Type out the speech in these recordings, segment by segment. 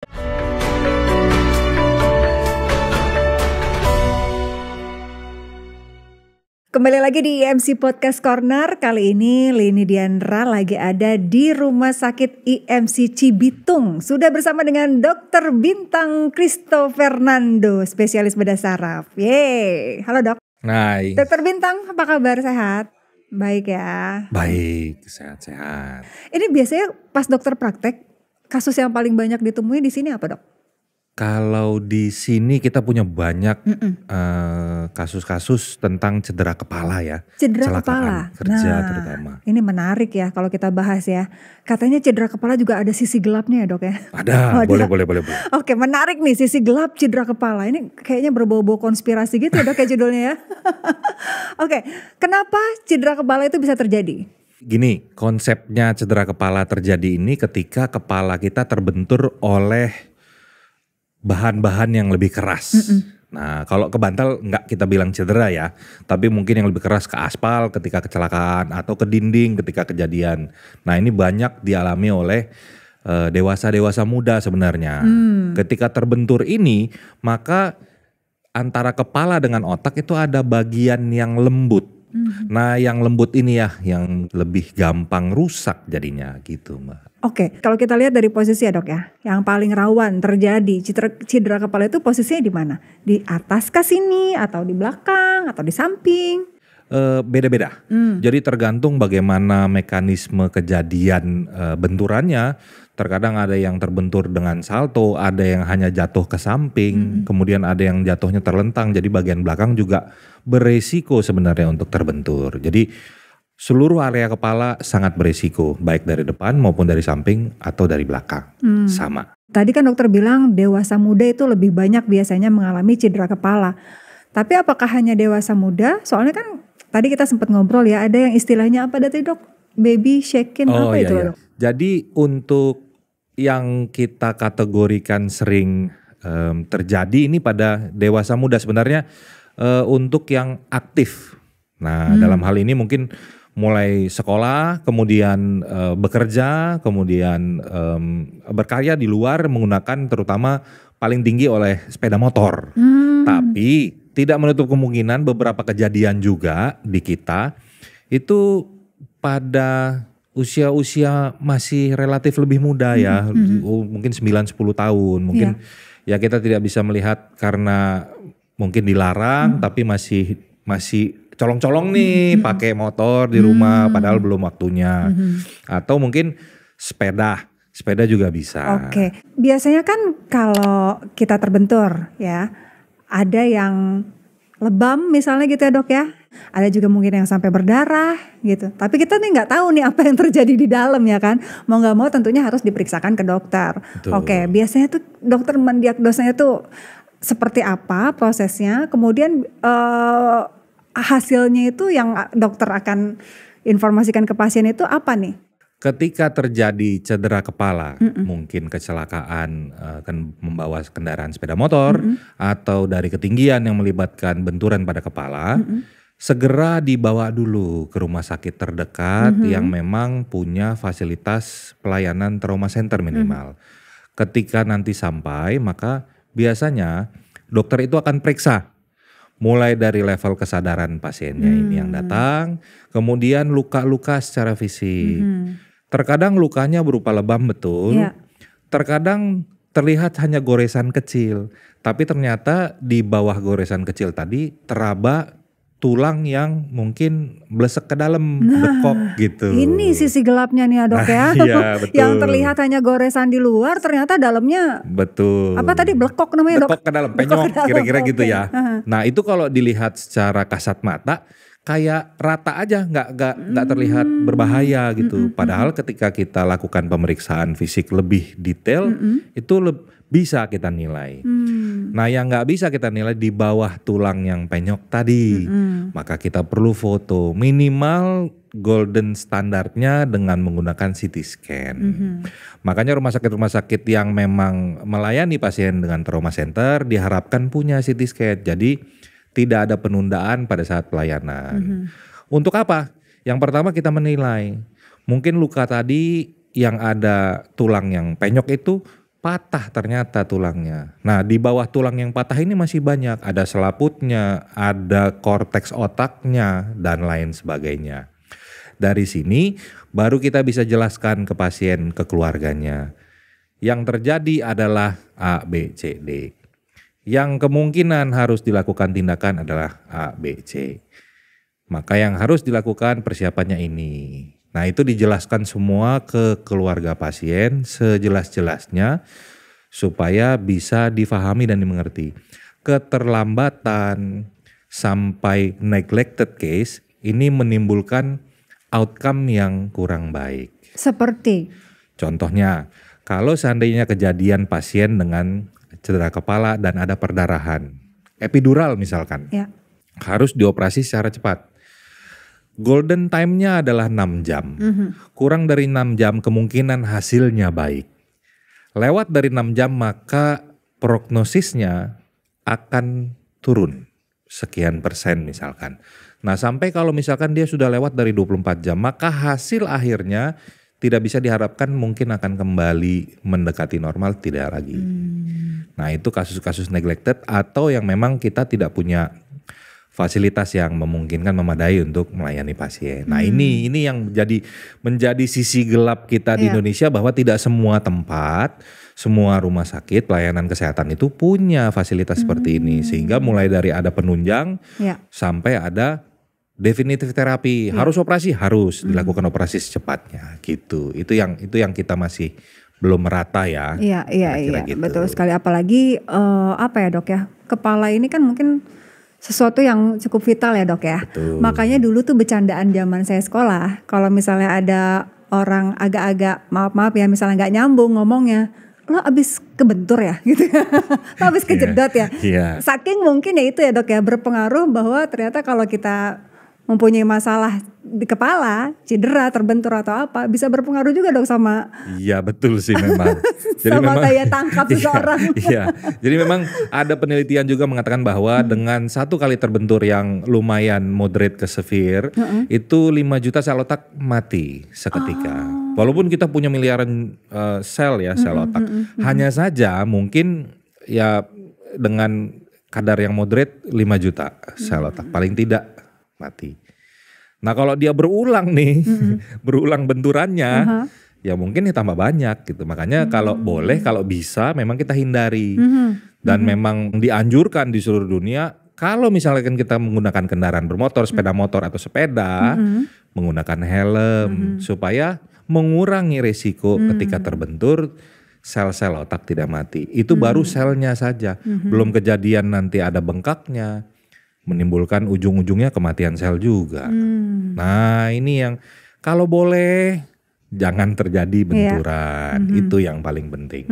Kembali lagi di IMC Podcast Corner. Kali ini Lini Diandra lagi ada di Rumah Sakit IMC Cibitung. Sudah bersama dengan Dr. Bintang Cristo Fernando, spesialis bedah saraf. Yeay, halo dok. Hai. Dr. Bintang, apa kabar, sehat? Baik ya? Baik, sehat-sehat. Ini biasanya pas dokter praktek, kasus yang paling banyak ditemui di sini apa dok? Kalau di sini kita punya banyak kasus-kasus tentang cedera kepala ya. Cedera Kecelakaan kepala. kerja terutama. Ini menarik ya kalau kita bahas ya. Katanya cedera kepala juga ada sisi gelapnya ya dok ya. Ada, boleh. Oke, menarik nih sisi gelap cedera kepala. Ini kayaknya berbau-bau konspirasi gitu ya dok kayak judulnya ya. Oke, kenapa cedera kepala itu bisa terjadi? Gini, konsepnya cedera kepala terjadi ini ketika kepala kita terbentur oleh bahan-bahan yang lebih keras. Nah, kalau ke bantal nggak kita bilang cedera ya, tapi mungkin yang lebih keras ke aspal ketika kecelakaan atau ke dinding ketika kejadian. Nah, ini banyak dialami oleh dewasa-dewasa muda sebenarnya. Ketika terbentur ini, maka antara kepala dengan otak itu ada bagian yang lembut. Nah, yang lembut ini ya yang lebih gampang rusak jadinya gitu, Mbak. Oke, kalau kita lihat dari posisi ya dok ya, yang paling rawan terjadi cedera kepala itu posisinya di mana? Di atas ke sini atau di belakang atau di samping? Beda-beda. Jadi tergantung bagaimana mekanisme kejadian benturannya. Terkadang ada yang terbentur dengan salto, ada yang hanya jatuh ke samping, kemudian ada yang jatuhnya terlentang. Jadi bagian belakang juga beresiko sebenarnya untuk terbentur. Jadi seluruh area kepala sangat beresiko, baik dari depan maupun dari samping atau dari belakang. Sama. Tadi kan dokter bilang dewasa muda itu lebih banyak biasanya mengalami cedera kepala. Tapi apakah hanya dewasa muda? Soalnya kan tadi kita sempat ngobrol ya, ada yang istilahnya apa tadi dok? Baby shaking apa itu dok? Jadi untuk yang kita kategorikan sering terjadi ini pada dewasa muda sebenarnya untuk yang aktif. Nah dalam hal ini mungkin mulai sekolah, kemudian bekerja, kemudian berkarya di luar menggunakan terutama paling tinggi oleh sepeda motor. Tapi tidak menutup kemungkinan beberapa kejadian juga di kita itu pada usia-usia masih relatif lebih muda ya, mungkin 9-10 tahun. Mungkin ya kita tidak bisa melihat karena mungkin dilarang tapi masih colong-colong nih pakai motor di rumah padahal belum waktunya. Atau mungkin sepeda juga bisa. Oke, biasanya kan kalau kita terbentur ya, ada yang lebam misalnya gitu ya dok ya. Ada juga mungkin yang sampai berdarah gitu. Tapi kita nih nggak tahu nih apa yang terjadi di dalam ya kan. Mau nggak mau tentunya harus diperiksakan ke dokter. Betul. Oke, biasanya tuh dokter mendiagnosanya tuh seperti apa prosesnya. Kemudian hasilnya itu yang dokter akan informasikan ke pasien itu apa nih? Ketika terjadi cedera kepala, mungkin kecelakaan akan membawa kendaraan sepeda motor atau dari ketinggian yang melibatkan benturan pada kepala, segera dibawa dulu ke rumah sakit terdekat yang memang punya fasilitas pelayanan trauma center minimal. Ketika nanti sampai, maka biasanya dokter itu akan periksa. Mulai dari level kesadaran pasiennya ini yang datang, kemudian luka-luka secara fisik. Terkadang lukanya berupa lebam betul, terkadang terlihat hanya goresan kecil. Tapi ternyata di bawah goresan kecil tadi teraba tulang yang mungkin blesek ke dalam, bekok gitu. Ini sisi gelapnya nih ya dok ya. Iya, betul. Yang terlihat hanya goresan di luar ternyata dalamnya. Betul. Apa tadi blekok namanya dok? Bekok ke dalam, penyok kira-kira gitu ya. Nah itu kalau dilihat secara kasat mata kayak rata aja, nggak terlihat berbahaya gitu. Padahal ketika kita lakukan pemeriksaan fisik lebih detail itu bisa kita nilai. Nah yang nggak bisa kita nilai di bawah tulang yang penyok tadi. Maka kita perlu foto minimal golden standarnya dengan menggunakan CT scan. Makanya rumah sakit yang memang melayani pasien dengan trauma center diharapkan punya CT scan. Jadi tidak ada penundaan pada saat pelayanan. Untuk apa? Yang pertama kita menilai. Mungkin luka tadi yang ada tulang yang penyok itu patah ternyata tulangnya. Nah, di bawah tulang yang patah ini masih banyak, ada selaputnya, ada korteks otaknya, dan lain sebagainya. Dari sini baru kita bisa jelaskan ke pasien, ke keluarganya. Yang terjadi adalah A, B, C, D. Yang kemungkinan harus dilakukan tindakan adalah A, B, C. Maka yang harus dilakukan persiapannya ini. Nah, itu dijelaskan semua ke keluarga pasien sejelas-jelasnya supaya bisa difahami dan dimengerti. Keterlambatan sampai neglected case ini menimbulkan outcome yang kurang baik. Seperti? Contohnya, kalau seandainya kejadian pasien dengan cedera kepala dan ada perdarahan, epidural misalkan, Ya. harus dioperasi secara cepat. Golden time-nya adalah 6 jam. Kurang dari 6 jam kemungkinan hasilnya baik. Lewat dari 6 jam maka prognosisnya akan turun sekian persen misalkan. Nah, sampai kalau misalkan dia sudah lewat dari 24 jam maka hasil akhirnya tidak bisa diharapkan mungkin akan kembali mendekati normal, tidak lagi. Nah, itu kasus-kasus neglected atau yang memang kita tidak punya fasilitas yang memungkinkan memadai untuk melayani pasien. Nah, ini yang menjadi sisi gelap kita di Indonesia, bahwa tidak semua tempat, semua rumah sakit pelayanan kesehatan itu punya fasilitas seperti ini, sehingga mulai dari ada penunjang sampai ada definitif terapi, harus operasi, harus dilakukan operasi secepatnya gitu. Itu yang kita masih belum merata ya. Iya, Gitu. betul sekali. Apalagi apa ya dok ya, kepala ini kan mungkin sesuatu yang cukup vital ya dok ya. Betul. Makanya dulu tuh bercandaan zaman saya sekolah, kalau misalnya ada orang agak-agak maaf ya misalnya nggak nyambung ngomongnya, lo abis kebentur ya gitu ya, lo abis kejedot ya. Saking mungkin ya itu ya dok ya, berpengaruh bahwa ternyata kalau kita mempunyai masalah di kepala, cedera, terbentur atau apa, bisa berpengaruh juga dok sama. Iya betul sih memang. Jadi sama memang, daya tangkap seseorang. Iya, jadi memang ada penelitian juga mengatakan bahwa dengan 1 kali terbentur yang lumayan moderate ke severe, itu 5 juta sel otak mati seketika. Walaupun kita punya miliaran sel ya, sel otak. Hanya saja mungkin ya dengan kadar yang moderate 5 juta sel otak, paling tidak mati. Nah, kalau dia berulang nih, berulang benturannya, ya mungkin tambah banyak gitu. Makanya kalau boleh, kalau bisa memang kita hindari. Dan memang dianjurkan di seluruh dunia, kalau misalkan kita menggunakan kendaraan bermotor, sepeda motor atau sepeda, menggunakan helm supaya mengurangi resiko ketika terbentur, sel-sel otak tidak mati. Itu baru selnya saja, belum kejadian nanti ada bengkaknya, menimbulkan ujung-ujungnya kematian sel juga. Nah, ini yang kalau boleh jangan terjadi benturan. Itu yang paling penting.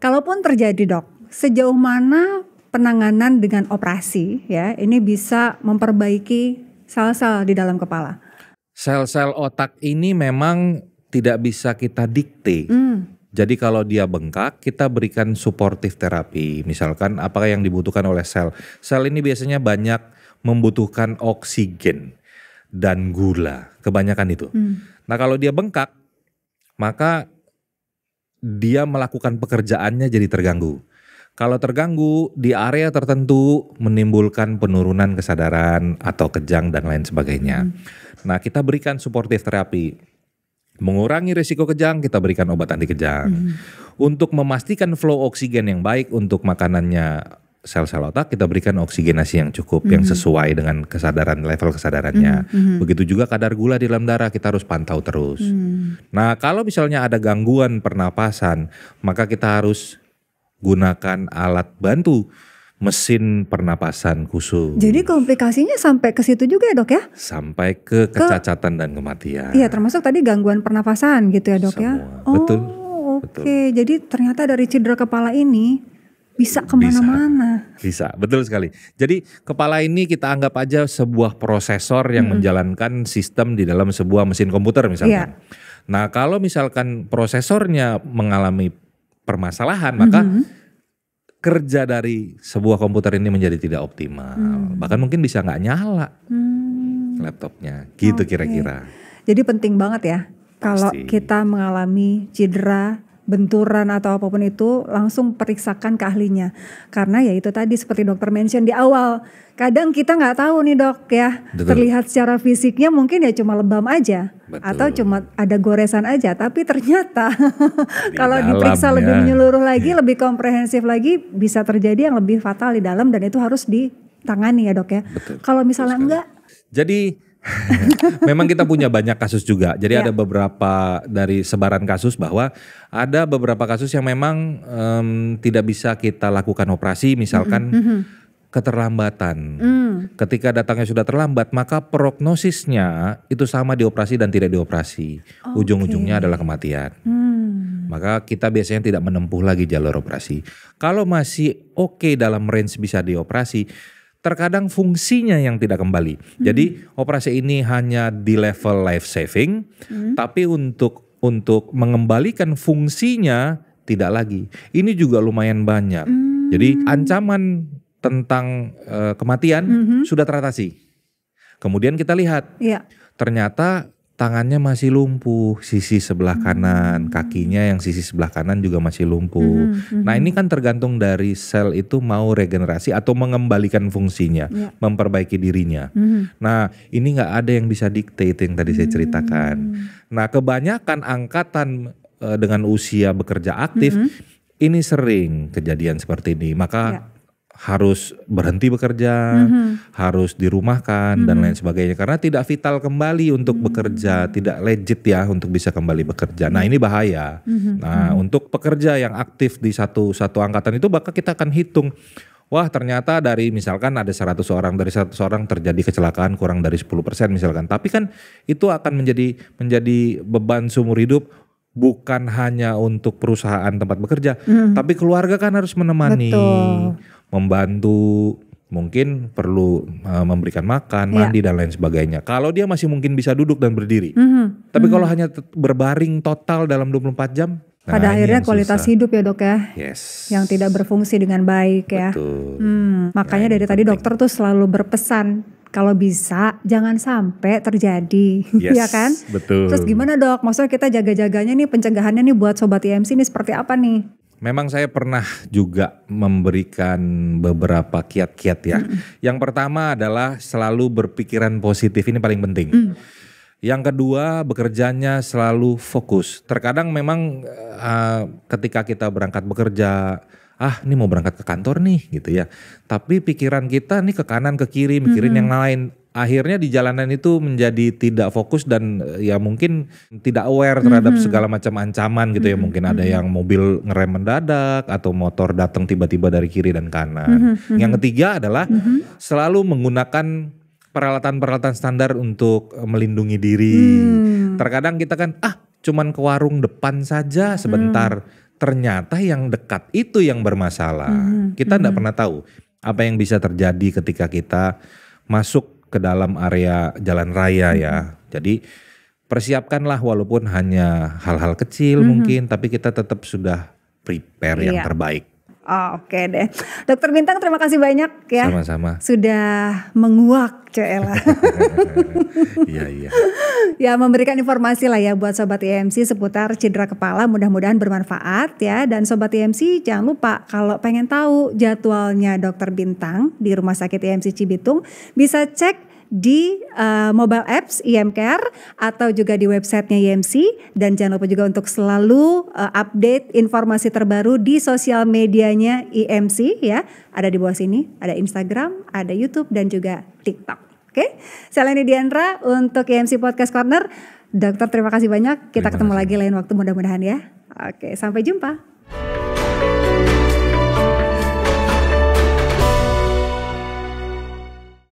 Kalaupun terjadi dok, sejauh mana penanganan dengan operasi ya ini bisa memperbaiki sel-sel di dalam kepala? Sel-sel otak ini memang tidak bisa kita dikte. Jadi kalau dia bengkak, kita berikan suportif terapi. Misalkan apa yang dibutuhkan oleh sel. Sel ini biasanya banyak membutuhkan oksigen dan gula. Kebanyakan itu. Nah, kalau dia bengkak, maka dia melakukan pekerjaannya jadi terganggu. Kalau terganggu di area tertentu menimbulkan penurunan kesadaran atau kejang dan lain sebagainya. Nah, kita berikan suportif terapi. Mengurangi risiko kejang, kita berikan obat anti kejang. Untuk memastikan flow oksigen yang baik untuk makanannya sel-sel otak, kita berikan oksigenasi yang cukup, yang sesuai dengan kesadaran, level kesadarannya. Begitu juga kadar gula di dalam darah, kita harus pantau terus. Nah, kalau misalnya ada gangguan pernapasan, maka kita harus gunakan alat bantu, mesin pernapasan khusus. Jadi komplikasinya sampai ke situ juga ya dok ya? Sampai ke kecacatan dan kematian. Iya, termasuk tadi gangguan pernapasan gitu ya dok. Semua. Ya? Betul. Oke, jadi ternyata dari cedera kepala ini bisa kemana-mana. Bisa, betul sekali. Jadi kepala ini kita anggap aja sebuah prosesor yang menjalankan sistem di dalam sebuah mesin komputer misalkan. Nah, kalau misalkan prosesornya mengalami permasalahan, maka kerja dari sebuah komputer ini menjadi tidak optimal. Bahkan mungkin bisa nggak nyala laptopnya, gitu kira-kira. Jadi penting banget ya kalau Pasti. kita mengalami cedera benturan atau apapun itu langsung periksakan ke ahlinya. Karena ya itu tadi seperti dokter mention di awal, kadang kita nggak tahu nih dok ya, Betul. terlihat secara fisiknya mungkin ya cuma lebam aja. Betul. Atau cuma ada goresan aja, tapi ternyata kalau dalam diperiksa ya. lebih menyeluruh lagi, lebih komprehensif lagi, bisa terjadi yang lebih fatal di dalam dan itu harus ditangani ya dok ya. Betul. Kalau misalnya enggak, Jadi memang kita punya banyak kasus juga. Jadi ada beberapa dari sebaran kasus bahwa ada beberapa kasus yang memang tidak bisa kita lakukan operasi, misalkan keterlambatan. Ketika datangnya sudah terlambat, maka prognosisnya itu sama dioperasi dan tidak dioperasi. Ujung-ujungnya adalah kematian. Maka kita biasanya tidak menempuh lagi jalur operasi. Kalau masih oke dalam range bisa dioperasi, terkadang fungsinya yang tidak kembali. Jadi operasi ini hanya di level life saving, tapi untuk mengembalikan fungsinya tidak lagi. Ini juga lumayan banyak. Jadi ancaman tentang kematian sudah teratasi. Kemudian kita lihat, ternyata tangannya masih lumpuh, sisi sebelah kanan, kakinya yang sisi sebelah kanan juga masih lumpuh. Nah ini kan tergantung dari sel itu mau regenerasi atau mengembalikan fungsinya, memperbaiki dirinya. Nah ini nggak ada yang bisa dictate yang tadi saya ceritakan. Nah kebanyakan angkatan dengan usia bekerja aktif, ini sering kejadian seperti ini. Maka harus berhenti bekerja, harus dirumahkan dan lain sebagainya karena tidak vital kembali untuk bekerja, tidak legit ya untuk bisa kembali bekerja. Nah ini bahaya. Nah untuk pekerja yang aktif di satu angkatan itu maka kita akan hitung, wah ternyata dari misalkan ada 100 orang, dari 100 orang terjadi kecelakaan kurang dari 10% misalkan. Tapi kan itu akan menjadi beban seumur hidup. Bukan hanya untuk perusahaan tempat bekerja, tapi keluarga kan harus menemani, membantu, mungkin perlu memberikan makan, mandi dan lain sebagainya. Kalau dia masih mungkin bisa duduk dan berdiri, tapi kalau hanya berbaring total dalam 24 jam, pada akhirnya kualitas hidup ya dok ya, yang tidak berfungsi dengan baik ya. Makanya dari tadi dokter tuh selalu berpesan, kalau bisa jangan sampai terjadi, ya kan? Betul. Terus gimana dok? Maksudnya kita jaga-jaganya nih, pencegahannya nih buat Sobat IMC ini seperti apa nih? Memang saya pernah juga memberikan beberapa kiat-kiat ya. Yang pertama adalah selalu berpikiran positif, ini paling penting. Yang kedua bekerjanya selalu fokus. Terkadang memang ketika kita berangkat bekerja, ini mau berangkat ke kantor nih gitu ya. Tapi pikiran kita nih ke kanan ke kiri mikirin yang lain. Akhirnya di jalanan itu menjadi tidak fokus dan ya mungkin tidak aware terhadap segala macam ancaman gitu ya. Mungkin ada yang mobil ngerem mendadak atau motor datang tiba-tiba dari kiri dan kanan. Yang ketiga adalah selalu menggunakan peralatan-peralatan standar untuk melindungi diri. Terkadang kita kan cuman ke warung depan saja sebentar. Ternyata yang dekat itu yang bermasalah. Kita tidak pernah tahu apa yang bisa terjadi ketika kita masuk ke dalam area jalan raya ya. Jadi persiapkanlah walaupun hanya hal-hal kecil mungkin, tapi kita tetap sudah prepare yang terbaik. Oke deh, Dokter Bintang terima kasih banyak ya. Sama-sama. Sudah menguak Cela. Iya. Ya memberikan informasi lah ya buat Sobat IMC seputar cedera kepala, mudah-mudahan bermanfaat ya. Dan Sobat IMC jangan lupa kalau pengen tahu jadwalnya Dokter Bintang di Rumah Sakit IMC Cibitung, bisa cek di mobile apps IMCare atau juga di websitenya IMC. Dan jangan lupa juga untuk selalu update informasi terbaru di sosial medianya IMC ya. Ada di bawah sini, ada Instagram, ada YouTube dan juga TikTok. Oke, saya Leni Diandra untuk IMC Podcast Corner. Dokter terima kasih banyak, kita ketemu lagi lain waktu mudah-mudahan ya. Oke, sampai jumpa.